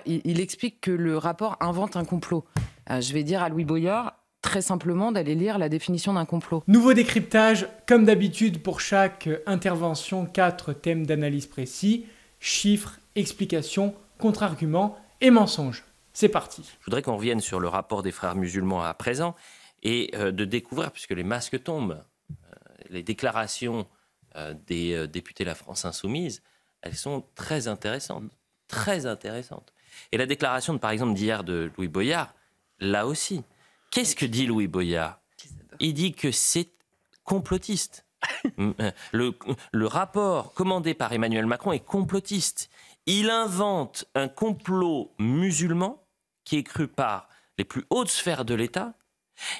Il explique que le rapport invente un complot. Je vais dire à Louis Boyard, très simplement, d'aller lire la définition d'un complot. Nouveau décryptage, comme d'habitude pour chaque intervention, 4 thèmes d'analyse précis, chiffres, explications, contre-arguments et mensonges. C'est parti. Je voudrais qu'on revienne sur le rapport des frères musulmans à présent et de découvrir, puisque les masques tombent, les déclarations des députés de la France Insoumise, elles sont très intéressantes. Très intéressantes. Et la déclaration, par exemple, d'hier de Louis Boyard, là aussi. Qu'est-ce que dit Louis Boyard? Il dit que c'est complotiste. Le rapport commandé par Emmanuel Macron est complotiste. Il invente un complot musulman qui est cru par les plus hautes sphères de l'État.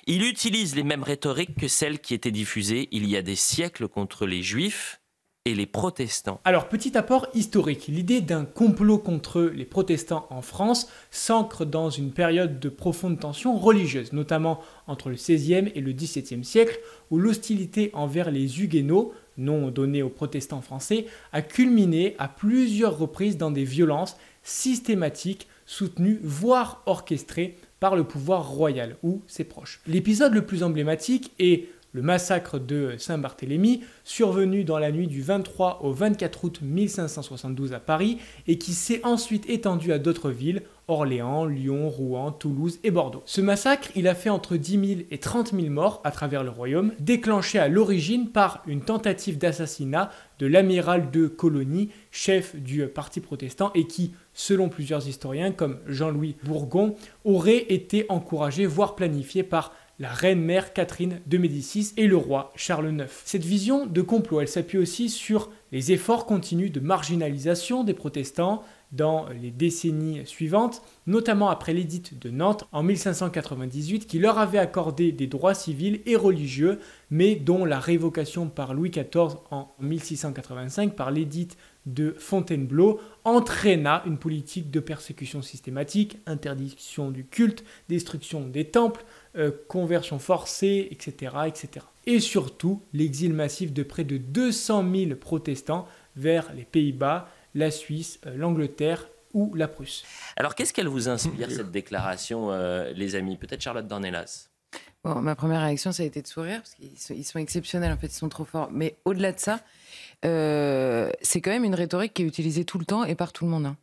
Il utilise les mêmes rhétoriques que celles qui étaient diffusées il y a des siècles contre les juifs et les protestants. Alors, petit apport historique. L'idée d'un complot contre les protestants en France s'ancre dans une période de profonde tension religieuse, notamment entre le XVIe et le XVIIe siècle, où l'hostilité envers les huguenots, nom donné aux protestants français, a culminé à plusieurs reprises dans des violences systématiques, soutenues, voire orchestrées par le pouvoir royal ou ses proches. L'épisode le plus emblématique est le massacre de Saint-Barthélemy, survenu dans la nuit du 23 au 24 août 1572 à Paris et qui s'est ensuite étendu à d'autres villes, Orléans, Lyon, Rouen, Toulouse et Bordeaux. Ce massacre, il a fait entre 10 000 et 30 000 morts à travers le royaume, déclenché à l'origine par une tentative d'assassinat de l'amiral de Coligny, chef du parti protestant et qui, selon plusieurs historiens comme Jean-Louis Bourgon, aurait été encouragé, voire planifié par la reine-mère Catherine de Médicis et le roi Charles IX. Cette vision de complot, elle s'appuie aussi sur les efforts continus de marginalisation des protestants dans les décennies suivantes, notamment après l'édit de Nantes en 1598 qui leur avait accordé des droits civils et religieux, mais dont la révocation par Louis XIV en 1685 par l'édit de Fontainebleau entraîna une politique de persécution systématique, interdiction du culte, destruction des temples, conversion forcée, etc., etc. Et surtout, l'exil massif de près de 200 000 protestants vers les Pays-Bas, la Suisse, l'Angleterre ou la Prusse. Alors, qu'est-ce qu'elle vous inspire, cette déclaration, les amis? Peut-être Charlotte Dornelas. Bon, ma première réaction, ça a été de sourire, parce qu'ils sont exceptionnels, en fait, ils sont trop forts. Mais au-delà de ça, c'est quand même une rhétorique qui est utilisée tout le temps et par tout le monde.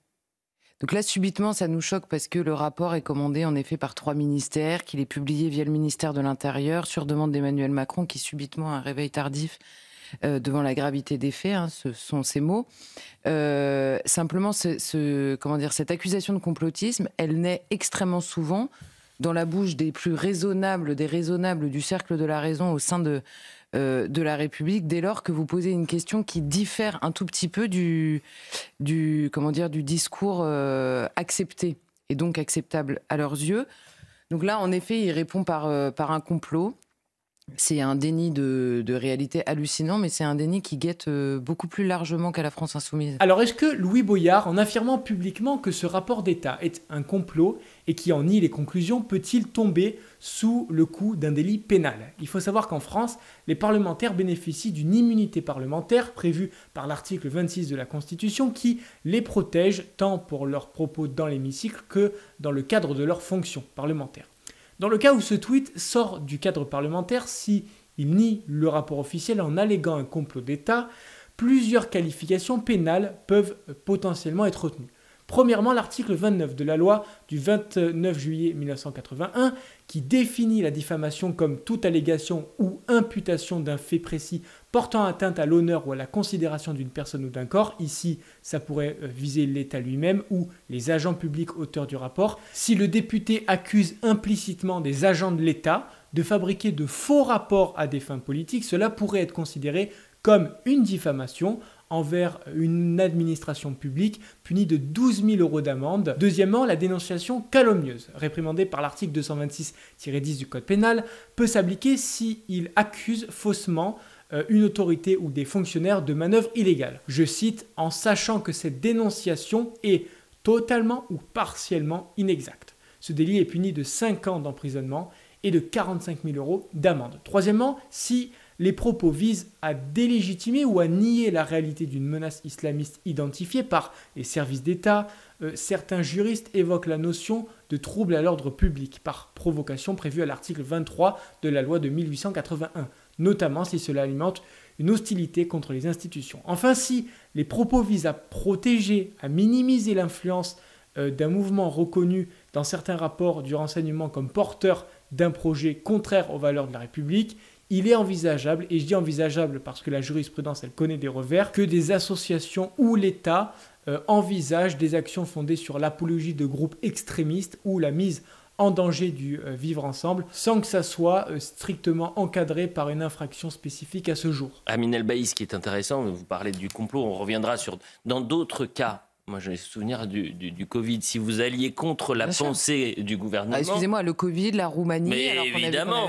Donc là, subitement, ça nous choque parce que le rapport est commandé en effet par 3 ministères, qu'il est publié via le ministère de l'Intérieur, sur demande d'Emmanuel Macron, qui subitement a un réveil tardif devant la gravité des faits, ce sont ces mots. Simplement, cette accusation de complotisme, elle naît extrêmement souvent dans la bouche des plus raisonnables, des raisonnables du cercle de la raison au sein de la République, dès lors que vous posez une question qui diffère un tout petit peu du discours accepté et donc acceptable à leurs yeux. Donc là, en effet, il répond par un complot. C'est un déni de réalité hallucinant, mais c'est un déni qui guette beaucoup plus largement qu'à la France Insoumise. Alors, est-ce que Louis Boyard, en affirmant publiquement que ce rapport d'État est un complot et qui en nie les conclusions, peut-il tomber sous le coup d'un délit pénal? Il faut savoir qu'en France, les parlementaires bénéficient d'une immunité parlementaire prévue par l'article 26 de la Constitution qui les protège tant pour leurs propos dans l'hémicycle que dans le cadre de leurs fonctions parlementaires. Dans le cas où ce tweet sort du cadre parlementaire, s'il nie le rapport officiel en alléguant un complot d'État, plusieurs qualifications pénales peuvent potentiellement être retenues. Premièrement, l'article 29 de la loi du 29 juillet 1981 qui définit la diffamation comme toute allégation ou imputation d'un fait précis portant atteinte à l'honneur ou à la considération d'une personne ou d'un corps. Ici, ça pourrait viser l'État lui-même ou les agents publics auteurs du rapport. Si le député accuse implicitement des agents de l'État de fabriquer de faux rapports à des fins politiques, cela pourrait être considéré comme une diffamation envers une administration publique punie de 12 000 € d'amende. Deuxièmement, la dénonciation calomnieuse, réprimandée par l'article 226-10 du Code pénal, peut s'appliquer s'il accuse faussement une autorité ou des fonctionnaires de manœuvres illégales. Je cite, en sachant que cette dénonciation est totalement ou partiellement inexacte. Ce délit est puni de 5 ans d'emprisonnement et de 45 000 € d'amende. Troisièmement, si Les propos visent à délégitimer ou à nier la réalité d'une menace islamiste identifiée par les services d'État. Certains juristes évoquent la notion de trouble à l'ordre public par provocation prévue à l'article 23 de la loi de 1881, notamment si cela alimente une hostilité contre les institutions. Enfin, si les propos visent à protéger, à minimiser l'influence d'un mouvement reconnu dans certains rapports du renseignement comme porteur d'un projet contraire aux valeurs de la République, il est envisageable, et je dis envisageable parce que la jurisprudence elle connaît des revers, que des associations ou l'État envisagent des actions fondées sur l'apologie de groupes extrémistes ou la mise en danger du vivre ensemble, sans que ça soit strictement encadré par une infraction spécifique à ce jour. Amin El-Baïs, ce qui est intéressant, vous parlez du complot, on reviendra dans d'autres cas. Moi, j'ai le souvenir du Covid. Si vous alliez contre la pensée du gouvernement... excusez-moi, le Covid, la Roumanie... Mais alors évidemment,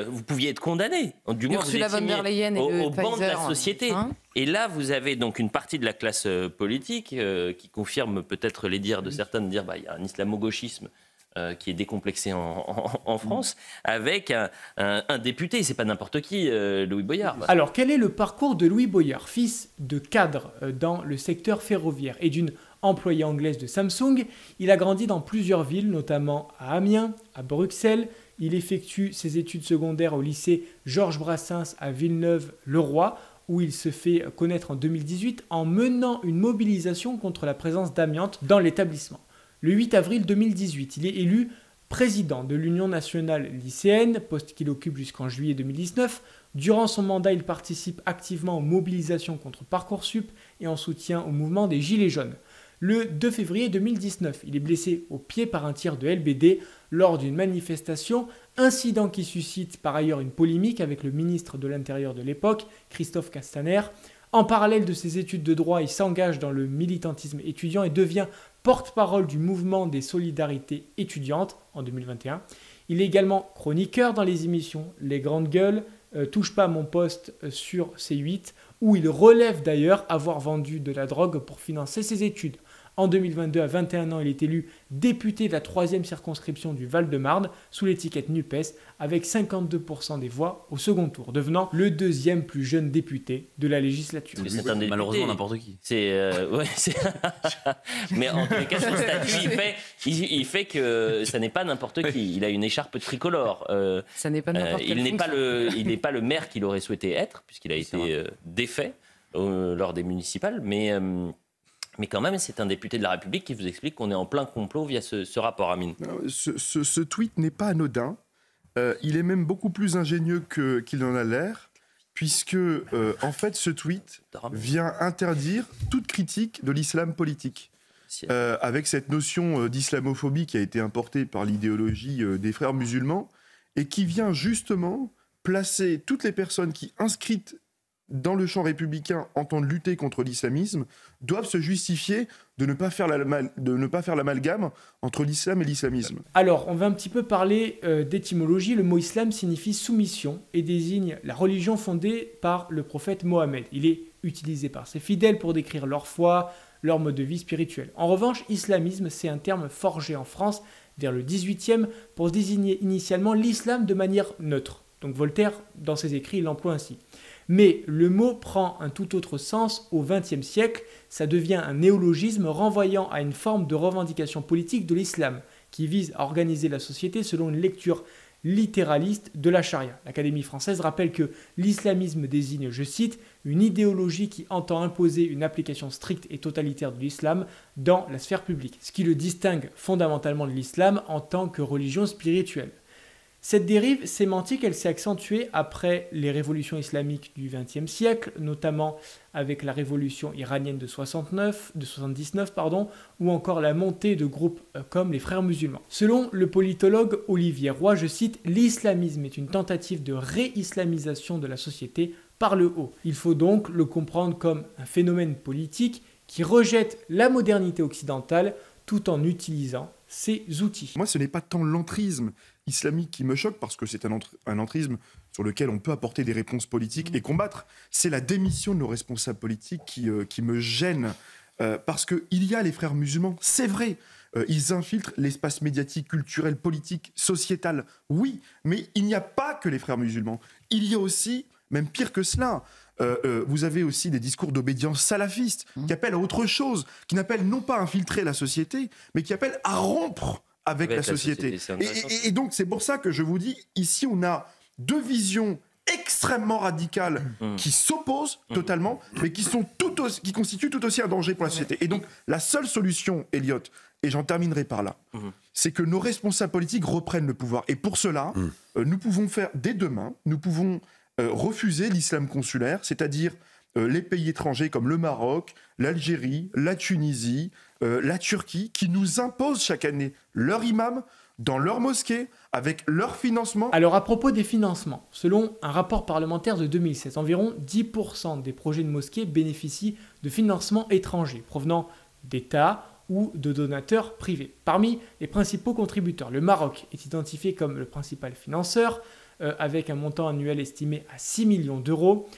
vous pouviez être condamné. Du moins, vous étiez mis au banc de la société. Et là, vous avez donc une partie de la classe politique qui confirme peut-être les dires de certains, de dire il y a un islamo-gauchisme qui est décomplexé en France, avec un député, c'est pas n'importe qui, Louis Boyard. Alors, quel est le parcours de Louis Boyard, fils de cadre dans le secteur ferroviaire et d'une employée anglaise de Samsung? Il a grandi dans plusieurs villes, notamment à Amiens, à Bruxelles. Il effectue ses études secondaires au lycée Georges Brassens à Villeneuve-le-Roi, où il se fait connaître en 2018 en menant une mobilisation contre la présence d'amiante dans l'établissement. Le 8 avril 2018, il est élu président de l'Union nationale lycéenne, poste qu'il occupe jusqu'en juillet 2019. Durant son mandat, il participe activement aux mobilisations contre Parcoursup et en soutien au mouvement des Gilets jaunes. Le 2 février 2019, il est blessé au pied par un tir de LBD lors d'une manifestation, incident qui suscite par ailleurs une polémique avec le ministre de l'Intérieur de l'époque, Christophe Castaner. En parallèle de ses études de droit, il s'engage dans le militantisme étudiant et devient porte-parole du mouvement des solidarités étudiantes en 2021. Il est également chroniqueur dans les émissions Les Grandes Gueules, Touche pas à mon poste sur C8, où il relève d'ailleurs avoir vendu de la drogue pour financer ses études. En 2022, à 21 ans, il est élu député de la 3e circonscription du Val-de-Marne sous l'étiquette NUPES avec 52% des voix au second tour, devenant le 2e plus jeune député de la législature. C'est malheureusement n'importe qui. Mais en tous les cas, son statut, il fait que ça n'est pas n'importe qui. Il a une écharpe tricolore. Ça n'est pas n'importe il n'est pas le maire qu'il aurait souhaité être, puisqu'il a été défait lors des municipales, mais quand même, c'est un député de la République qui vous explique qu'on est en plein complot via ce rapport, Amine. Ce tweet n'est pas anodin. Il est même beaucoup plus ingénieux qu'il en a l'air, puisque, en fait, ce tweet vient interdire toute critique de l'islam politique. Avec cette notion d'islamophobie qui a été importée par l'idéologie des frères musulmans, et qui vient justement placer toutes les personnes qui, inscrites dans le champ républicain, entendent lutter contre l'islamisme, doivent se justifier de ne pas faire l'amalgame entre l'islam et l'islamisme. Alors, on va un petit peu parler d'étymologie. Le mot islam signifie soumission et désigne la religion fondée par le prophète Mohammed. Il est utilisé par ses fidèles pour décrire leur foi, leur mode de vie spirituel. En revanche, islamisme, c'est un terme forgé en France vers le XVIIIe pour désigner initialement l'islam de manière neutre. Donc Voltaire, dans ses écrits, il l'emploie ainsi. Mais le mot prend un tout autre sens au XXe siècle, ça devient un néologisme renvoyant à une forme de revendication politique de l'islam qui vise à organiser la société selon une lecture littéraliste de la charia. L'Académie française rappelle que l'islamisme désigne, je cite, une idéologie qui entend imposer une application stricte et totalitaire de l'islam dans la sphère publique, ce qui le distingue fondamentalement de l'islam en tant que religion spirituelle. Cette dérive sémantique, elle s'est accentuée après les révolutions islamiques du XXe siècle, notamment avec la révolution iranienne de 79, ou encore la montée de groupes comme les Frères musulmans. Selon le politologue Olivier Roy, je cite, « L'islamisme est une tentative de réislamisation de la société par le haut. Il faut donc le comprendre comme un phénomène politique qui rejette la modernité occidentale tout en utilisant ses outils. » Moi, ce n'est pas tant l'entrisme islamique qui me choque, parce que c'est un entrisme sur lequel on peut apporter des réponses politiques et combattre. C'est la démission de nos responsables politiques qui me gêne, parce qu'il y a les frères musulmans, c'est vrai, ils infiltrent l'espace médiatique, culturel, politique, sociétal, oui, mais il n'y a pas que les frères musulmans. Il y a aussi même pire que cela. Vous avez aussi des discours d'obédience salafiste qui appellent à autre chose, qui n'appellent non pas à infiltrer la société, mais qui appellent à rompre avec la société. Et donc c'est pour ça que je vous dis, ici on a deux visions extrêmement radicales qui s'opposent totalement, mais qui constituent tout aussi un danger pour la société. Et donc la seule solution, Elliot, et j'en terminerai par là, c'est que nos responsables politiques reprennent le pouvoir. Et pour cela, nous pouvons faire, dès demain, nous pouvons refuser l'islam consulaire, c'est-à-dire les pays étrangers comme le Maroc, l'Algérie, la Tunisie, la Turquie, qui nous imposent chaque année leur imam dans leur mosquée, avec leur financement. Alors à propos des financements, selon un rapport parlementaire de 2016, environ 10% des projets de mosquées bénéficient de financements étrangers, provenant d'États ou de donateurs privés. Parmi les principaux contributeurs, le Maroc est identifié comme le principal financeur, avec un montant annuel estimé à 6 millions d'euros,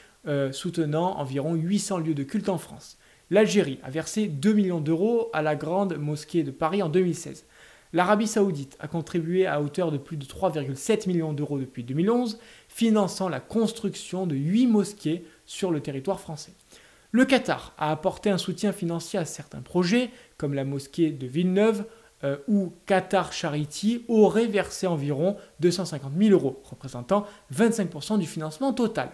soutenant environ 800 lieux de culte en France. L'Algérie a versé 2 millions d'euros à la Grande Mosquée de Paris en 2016. L'Arabie Saoudite a contribué à hauteur de plus de 3,7 millions d'euros depuis 2011, finançant la construction de 8 mosquées sur le territoire français. Le Qatar a apporté un soutien financier à certains projets, comme la mosquée de Villeneuve, où Qatar Charity aurait versé environ 250 000 euros, représentant 25% du financement total.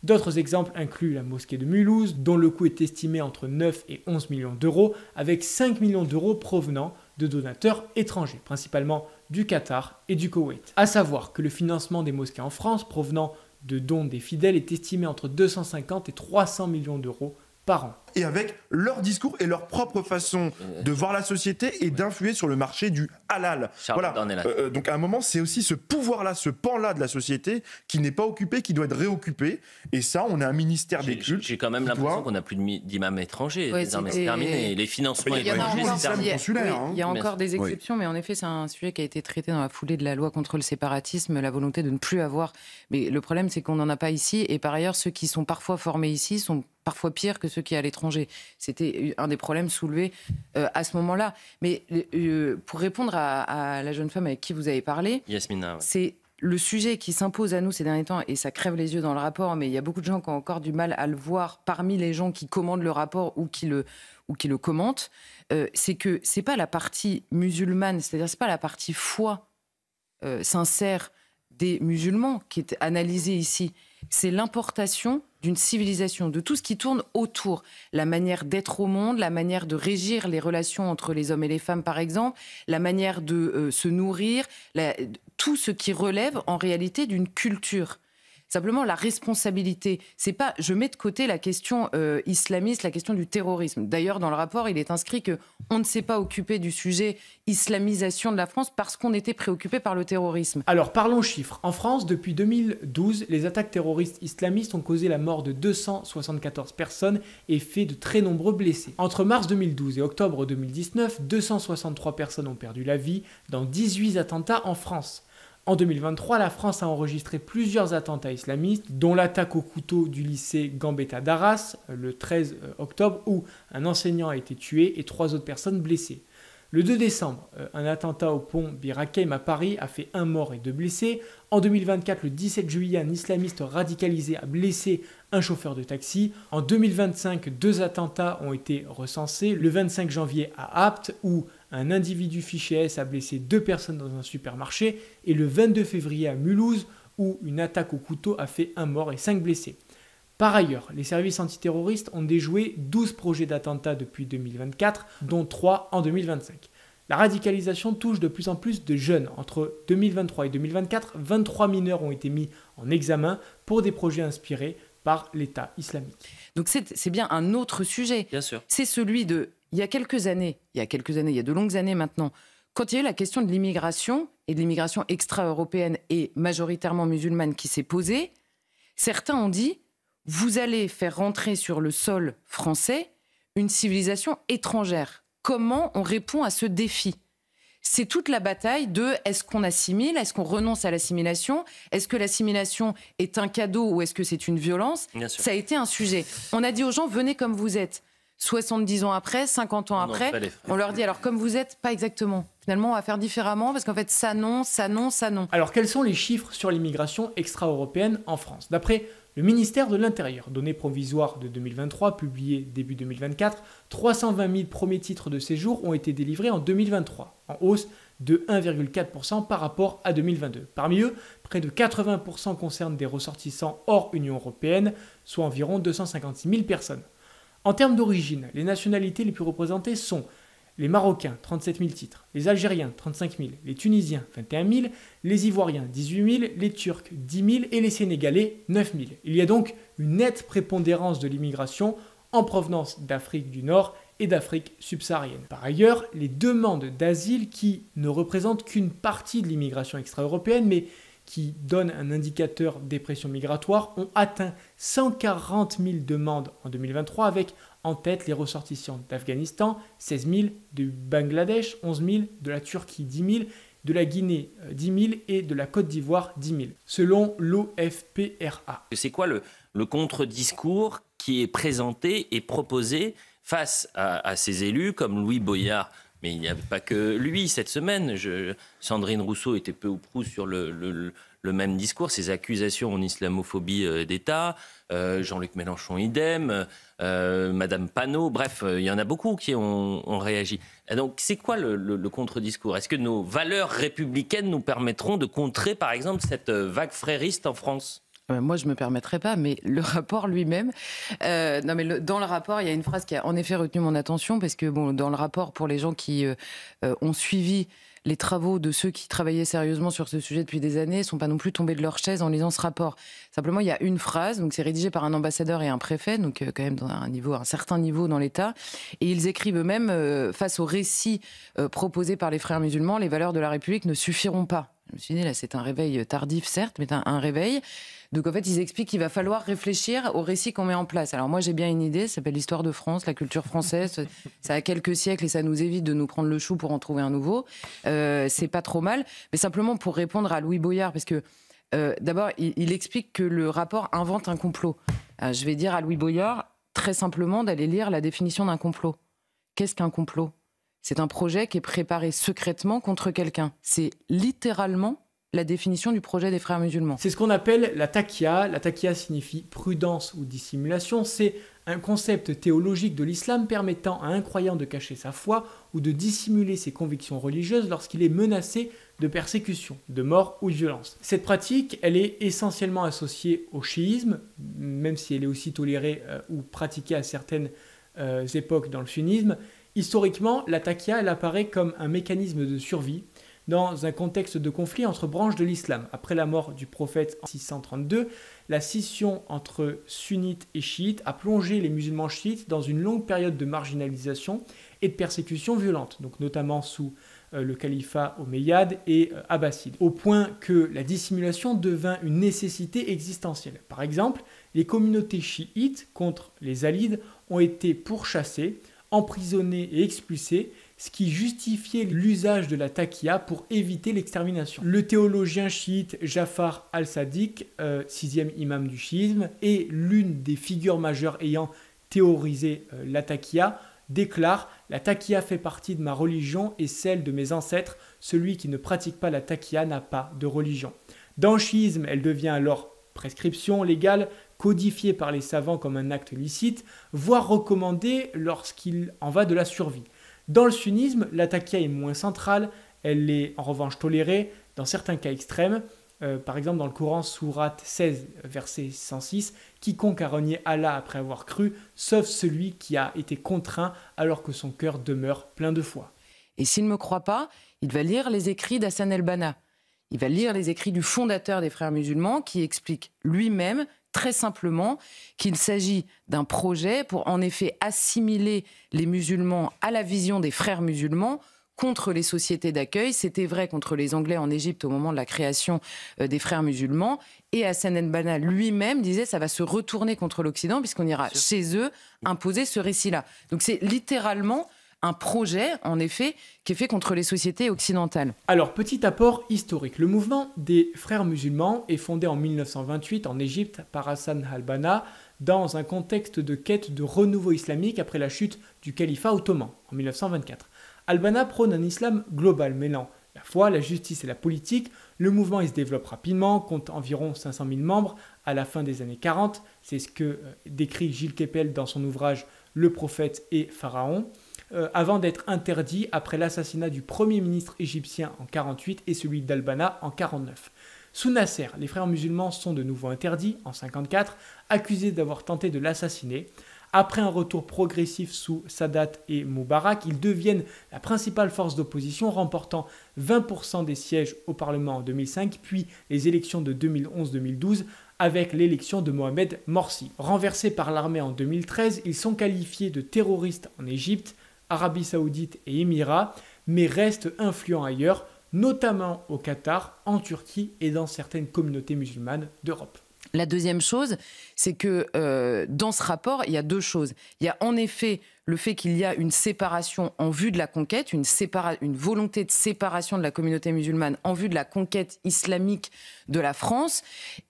D'autres exemples incluent la mosquée de Mulhouse, dont le coût est estimé entre 9 et 11 millions d'euros, avec 5 millions d'euros provenant de donateurs étrangers, principalement du Qatar et du Koweït. À savoir que le financement des mosquées en France provenant de dons des fidèles est estimé entre 250 et 300 millions d'euros par an. Et avec leur discours et leur propre façon de voir la société et d'influer sur le marché du halal. Voilà. Donc à un moment, c'est aussi ce pouvoir-là, ce pan-là de la société qui n'est pas occupé, qui doit être réoccupé. Et ça, on a un ministère des cultes. J'ai quand même l'impression qu'on n'a plus d'imams étrangers. Désormais, c'est terminé. Les financements étrangers, c'est terminé. Il y a encore des exceptions, mais en effet, c'est un sujet qui a été traité dans la foulée de la loi contre le séparatisme, la volonté de ne plus avoir. Mais le problème, c'est qu'on n'en a pas ici. Et par ailleurs, ceux qui sont parfois formés ici sont parfois pire que ceux qui à l'étranger. C'était un des problèmes soulevés à ce moment-là. Mais pour répondre à la jeune femme avec qui vous avez parlé, Yasmina, c'est le sujet qui s'impose à nous ces derniers temps, et ça crève les yeux dans le rapport, mais il y a beaucoup de gens qui ont encore du mal à le voir parmi les gens qui commandent le rapport ou qui le commentent, c'est que c'est pas la partie musulmane, c'est-à-dire c'est pas la partie foi sincère des musulmans qui est analysée ici, c'est l'importation d'une civilisation, de tout ce qui tourne autour. La manière d'être au monde, la manière de régir les relations entre les hommes et les femmes, par exemple, la manière de se nourrir, tout ce qui relève en réalité d'une culture. Simplement, la responsabilité, c'est pas... Je mets de côté la question islamiste, la question du terrorisme. D'ailleurs, dans le rapport, il est inscrit qu'on ne s'est pas occupé du sujet islamisation de la France parce qu'on était préoccupé par le terrorisme. Alors, parlons chiffres. En France, depuis 2012, les attaques terroristes islamistes ont causé la mort de 274 personnes et fait de très nombreux blessés. Entre mars 2012 et octobre 2019, 263 personnes ont perdu la vie dans 18 attentats en France. En 2023, la France a enregistré plusieurs attentats islamistes, dont l'attaque au couteau du lycée Gambetta d'Arras, le 13 octobre, où un enseignant a été tué et 3 autres personnes blessées. Le 2 décembre, un attentat au pont Bir Hakeim à Paris a fait 1 mort et 2 blessés. En 2024, le 17 juillet, un islamiste radicalisé a blessé un chauffeur de taxi. En 2025, 2 attentats ont été recensés. Le 25 janvier à Apt, où un individu fiché S a blessé 2 personnes dans un supermarché. Et le 22 février à Mulhouse, où une attaque au couteau a fait 1 mort et 5 blessés. Par ailleurs, les services antiterroristes ont déjoué 12 projets d'attentats depuis 2024, dont 3 en 2025. La radicalisation touche de plus en plus de jeunes. Entre 2023 et 2024, 23 mineurs ont été mis en examen pour des projets inspirés par l'État islamique. Donc c'est bien un autre sujet. Bien sûr. C'est celui de... Il y a de longues années maintenant, quand il y a eu la question de l'immigration, et de l'immigration extra-européenne et majoritairement musulmane qui s'est posée, certains ont dit... Vous allez faire rentrer sur le sol français une civilisation étrangère. Comment on répond à ce défi ? C'est toute la bataille de est-ce qu'on assimile, est-ce qu'on renonce à l'assimilation, est-ce que l'assimilation est un cadeau ou est-ce que c'est une violence ? Ça a été un sujet. On a dit aux gens, venez comme vous êtes. 70 ans après, 50 ans après, on leur dit alors comme vous êtes, pas exactement. Finalement, on va faire différemment parce qu'en fait, ça non, ça non, ça non. Alors, quels sont les chiffres sur l'immigration extra-européenne en France ? D'après Le ministère de l'Intérieur, données provisoires de 2023, publiées début 2024, 320 000 premiers titres de séjour ont été délivrés en 2023, en hausse de 1,4% par rapport à 2022. Parmi eux, près de 80% concernent des ressortissants hors Union européenne, soit environ 256 000 personnes. En termes d'origine, les nationalités les plus représentées sont les Marocains, 37 000 titres, les Algériens, 35 000, les Tunisiens, 21 000, les Ivoiriens, 18 000, les Turcs, 10 000 et les Sénégalais, 9 000. Il y a donc une nette prépondérance de l'immigration en provenance d'Afrique du Nord et d'Afrique subsaharienne. Par ailleurs, les demandes d'asile, qui ne représentent qu'une partie de l'immigration extra-européenne, mais qui donnent un indicateur des pressions migratoires, ont atteint 140 000 demandes en 2023, avec en tête les ressortissants d'Afghanistan, 16 000, du Bangladesh, 11 000, de la Turquie, 10 000, de la Guinée, 10 000 et de la Côte d'Ivoire, 10 000, selon l'OFPRA. C'est quoi le contre-discours qui est présenté et proposé face à ces élus comme Louis Boyard? Mais il n'y avait pas que lui cette semaine. Sandrine Rousseau était peu ou prou sur le même discours, ces accusations en islamophobie d'État, Jean-Luc Mélenchon idem, Madame Panot, bref, il y en a beaucoup qui ont réagi. Et donc c'est quoi le contre-discours? Est-ce que nos valeurs républicaines nous permettront de contrer par exemple cette vague frériste en France? Moi, je ne me permettrai pas, mais le rapport lui-même... non, mais dans le rapport, il y a une phrase qui a en effet retenu mon attention, parce que bon, dans le rapport, pour les gens qui ont suivi les travaux de ceux qui travaillaient sérieusement sur ce sujet depuis des années, ne sont pas non plus tombés de leur chaise en lisant ce rapport. Simplement, il y a une phrase, donc c'est rédigé par un ambassadeur et un préfet, donc quand même dans un certain niveau dans l'État, et ils écrivent eux-mêmes, face au récit proposé par les frères musulmans, les valeurs de la République ne suffiront pas. Je me suis dit, là, c'est un réveil tardif, certes, mais un réveil. Donc, en fait, ils expliquent qu'il va falloir réfléchir au récit qu'on met en place. Alors, moi, j'ai bien une idée, ça s'appelle l'histoire de France, la culture française. Ça a quelques siècles et ça nous évite de nous prendre le chou pour en trouver un nouveau. C'est pas trop mal. Mais simplement pour répondre à Louis Boyard, parce que d'abord, il explique que le rapport invente un complot. Je vais dire à Louis Boyard, très simplement, d'aller lire la définition d'un complot. Qu'est-ce qu'un complot ? C'est un projet qui est préparé secrètement contre quelqu'un. C'est littéralement la définition du projet des frères musulmans. C'est ce qu'on appelle la taqiyya. La taqiyya signifie prudence ou dissimulation. C'est un concept théologique de l'islam permettant à un croyant de cacher sa foi ou de dissimuler ses convictions religieuses lorsqu'il est menacé de persécution, de mort ou de violence. Cette pratique, elle est essentiellement associée au chiisme, même si elle est aussi tolérée ou pratiquée à certaines époques dans le sunnisme. Historiquement, la taqiyya, elle apparaît comme un mécanisme de survie dans un contexte de conflit entre branches de l'islam. Après la mort du prophète en 632, la scission entre sunnites et chiites a plongé les musulmans chiites dans une longue période de marginalisation et de persécution violente, donc notamment sous le califat omeyyade et abbasside, au point que la dissimulation devint une nécessité existentielle. Par exemple, les communautés chiites contre les alides ont été pourchassées, emprisonnés et expulsés, ce qui justifiait l'usage de la taqiyya pour éviter l'extermination. Le théologien chiite Jafar al-Sadiq, sixième imam du chiisme, et l'une des figures majeures ayant théorisé la taqiyya, déclare « La taqiyya fait partie de ma religion et celle de mes ancêtres. Celui qui ne pratique pas la taqiyya n'a pas de religion. » Dans le chiisme, elle devient alors prescription légale, codifiée par les savants comme un acte licite, voire recommandée lorsqu'il en va de la survie. Dans le sunnisme, la taqiyya est moins centrale, elle est en revanche tolérée dans certains cas extrêmes. Par exemple, dans le Coran, sourate 16, verset 106, « Quiconque a renié Allah après avoir cru, sauf celui qui a été contraint alors que son cœur demeure plein de foi. » Et s'il ne me croit pas, il va lire les écrits d'Hassan el-Banna. Il va lire les écrits du fondateur des frères musulmans qui explique lui-même, très simplement, qu'il s'agit d'un projet pour en effet assimiler les musulmans à la vision des frères musulmans contre les sociétés d'accueil. C'était vrai contre les Anglais en Égypte au moment de la création des frères musulmans. Et Hassan el-Banna lui-même disait ça va se retourner contre l'Occident puisqu'on ira chez eux imposer ce récit-là. Donc c'est littéralement un projet, en effet, qui est fait contre les sociétés occidentales. Alors, petit apport historique. Le mouvement des frères musulmans est fondé en 1928 en Égypte par Hassan al-Banna dans un contexte de quête de renouveau islamique après la chute du califat ottoman en 1924. Al-Banna prône un islam global mêlant la foi, la justice et la politique. Le mouvement il se développe rapidement, compte environ 500 000 membres à la fin des années 40. C'est ce que décrit Gilles Kepel dans son ouvrage Le prophète et Pharaon, avant d'être interdit après l'assassinat du premier ministre égyptien en 48 et celui d'Al-Banna en 49. Sous Nasser, les frères musulmans sont de nouveau interdits en 54, accusés d'avoir tenté de l'assassiner. Après un retour progressif sous Sadat et Moubarak, ils deviennent la principale force d'opposition, remportant 20% des sièges au Parlement en 2005, puis les élections de 2011-2012 avec l'élection de Mohamed Morsi. Renversés par l'armée en 2013, ils sont qualifiés de terroristes en Égypte, Arabie Saoudite et Émirats, mais restent influents ailleurs, notamment au Qatar, en Turquie et dans certaines communautés musulmanes d'Europe. La deuxième chose, c'est que dans ce rapport, il y a deux choses. Il y a en effet le fait qu'il y a une séparation en vue de la conquête, une volonté de séparation de la communauté musulmane en vue de la conquête islamique de la France.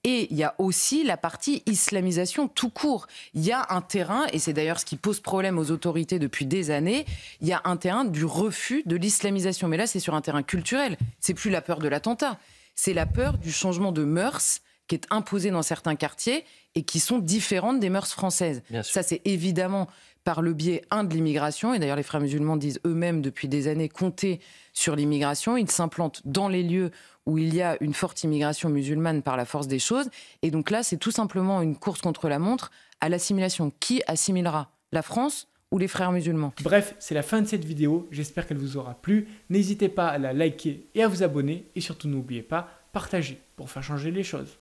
Et il y a aussi la partie islamisation tout court. Il y a un terrain, et c'est d'ailleurs ce qui pose problème aux autorités depuis des années, il y a un terrain du refus de l'islamisation. Mais là, c'est sur un terrain culturel. C'est plus la peur de l'attentat. C'est la peur du changement de mœurs qui est imposée dans certains quartiers et qui sont différentes des mœurs françaises. Ça, c'est évidemment par le biais, de l'immigration. Et d'ailleurs, les frères musulmans disent eux-mêmes depuis des années compter sur l'immigration. Ils s'implantent dans les lieux où il y a une forte immigration musulmane par la force des choses. Et donc là, c'est tout simplement une course contre la montre à l'assimilation. Qui assimilera ? La France ou les frères musulmans ? Bref, c'est la fin de cette vidéo. J'espère qu'elle vous aura plu. N'hésitez pas à la liker et à vous abonner. Et surtout, n'oubliez pas, partagez pour faire changer les choses.